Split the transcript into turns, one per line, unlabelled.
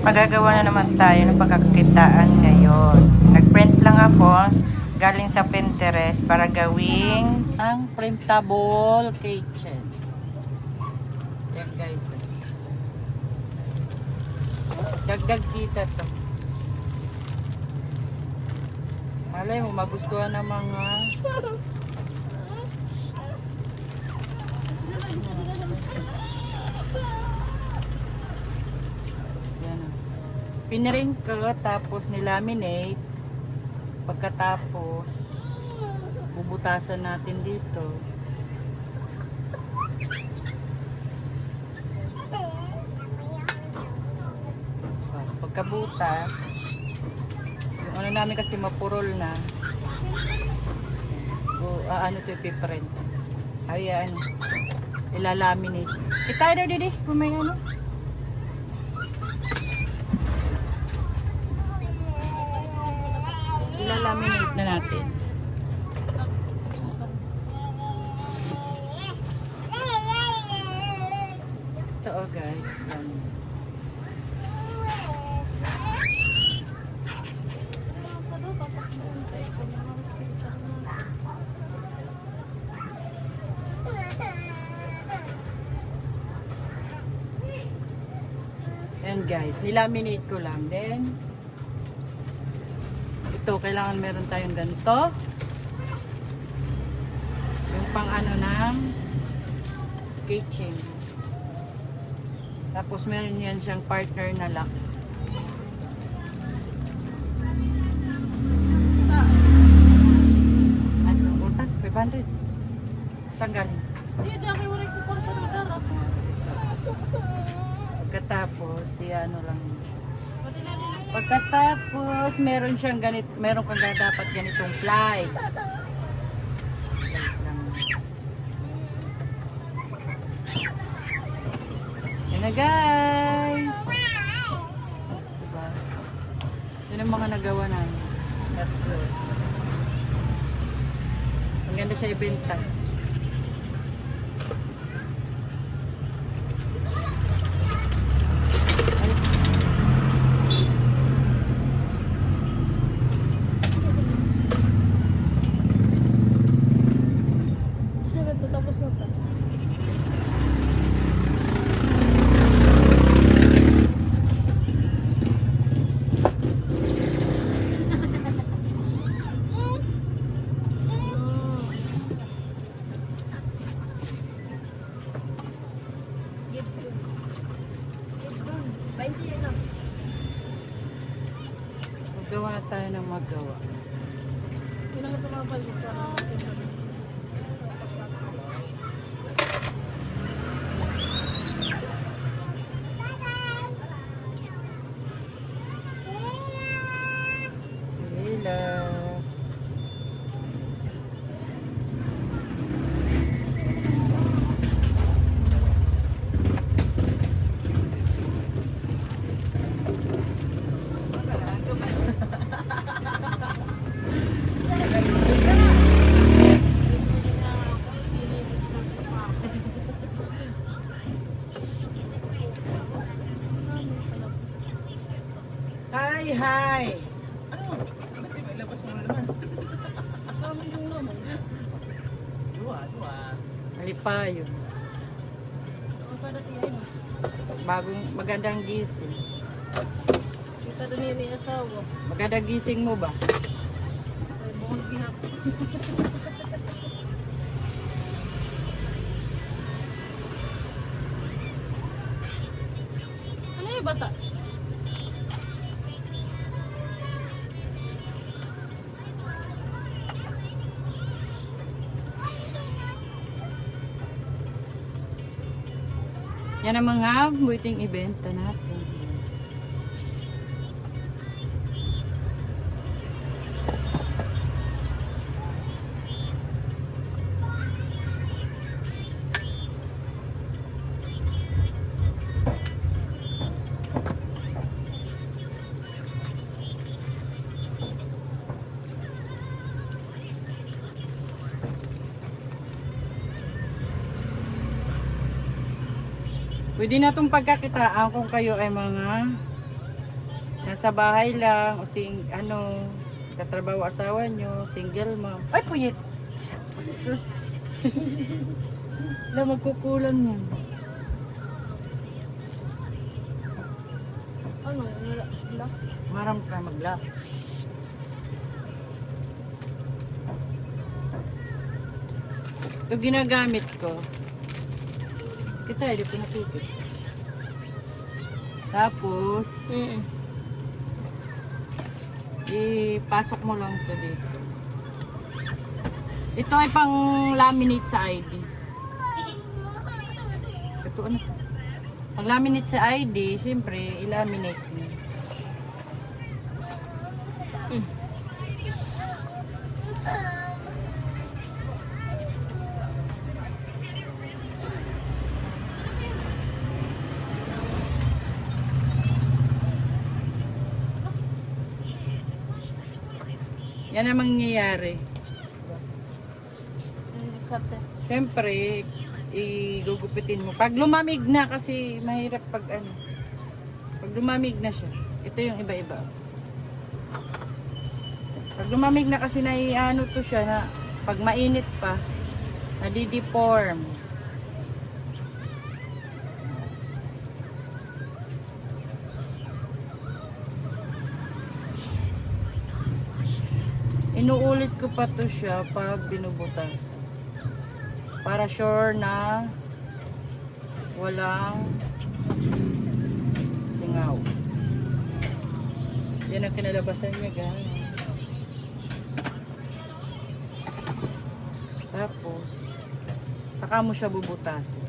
Magagawa na naman tayo ng pagkakakitaan ngayon. Nag-print lang ako galing sa Pinterest para gawing ang printable kitchen. Yan guys. Dagdag kita to. Malay mo, magustuhan ng mga piniring ko, tapos nilaminate. Pagkatapos bubutasan natin dito. Pagkabutas, yung ano namin kasi mapurol na, ano to, ipiprint. Ayan, ilalaminate. Itay daw didi, kung may ano. Ilalaminate na natin. Ito guys. Yan guys, nilaminate ko lang. Then ito, kailangan meron tayong ganito. Yung pang ano ng kitchen. Tapos meron yan siyang partner na lock. Ano? Utak? 500? Saan galing? Pagkatapos, ano lang. Pagkatapos, meron siyang ganito, meron kang dapat ganitong flies. Yan na guys. Diba? Yan ang mga nagawa namin. Ang ganda siya ibenta. Magawa tayo ng magawa. Hello. Hi! Ano? Ba't di ba ilabas mo naman? Kasama yung naman. Dua. Alipayo. Bagong magandang gising.
Kita doon yung may asawa.
Magandang gising mo ba?
Ay, bukod gihap. Ano yung bata?
Yan ang mga buiting ibenta natin. Pwede na itong pagkakitaan kung kayo ay mga nasa bahay lang, o tatrabaho asawa nyo, single mom. Ay, puyit! Wala, magkukulan mo.
Ano? Wala.
Maram ka mag-lock. Ito ginagamit ko. Kita, hindi ko nakikit. Tapos, ipasok mo lang ito dito. Ito ay pang laminate sa ID. Ito ano to? Pang laminate sa ID, siyempre, ilaminate mo. Yan ang mangyayari.
Kate.
Siyempre, igugupitin mo. Pag lumamig na, kasi mahirap pag ano. Pag lumamig na siya, ito yung iba-iba. Pag lumamig na kasi naiano to siya na pag mainit pa, nadideform. Inuulit ko pa to siya pag binubutas. Para sure na walang singaw. Yan ang kinalabasan niya, guys. Tapos, saka mo siya bubutasin.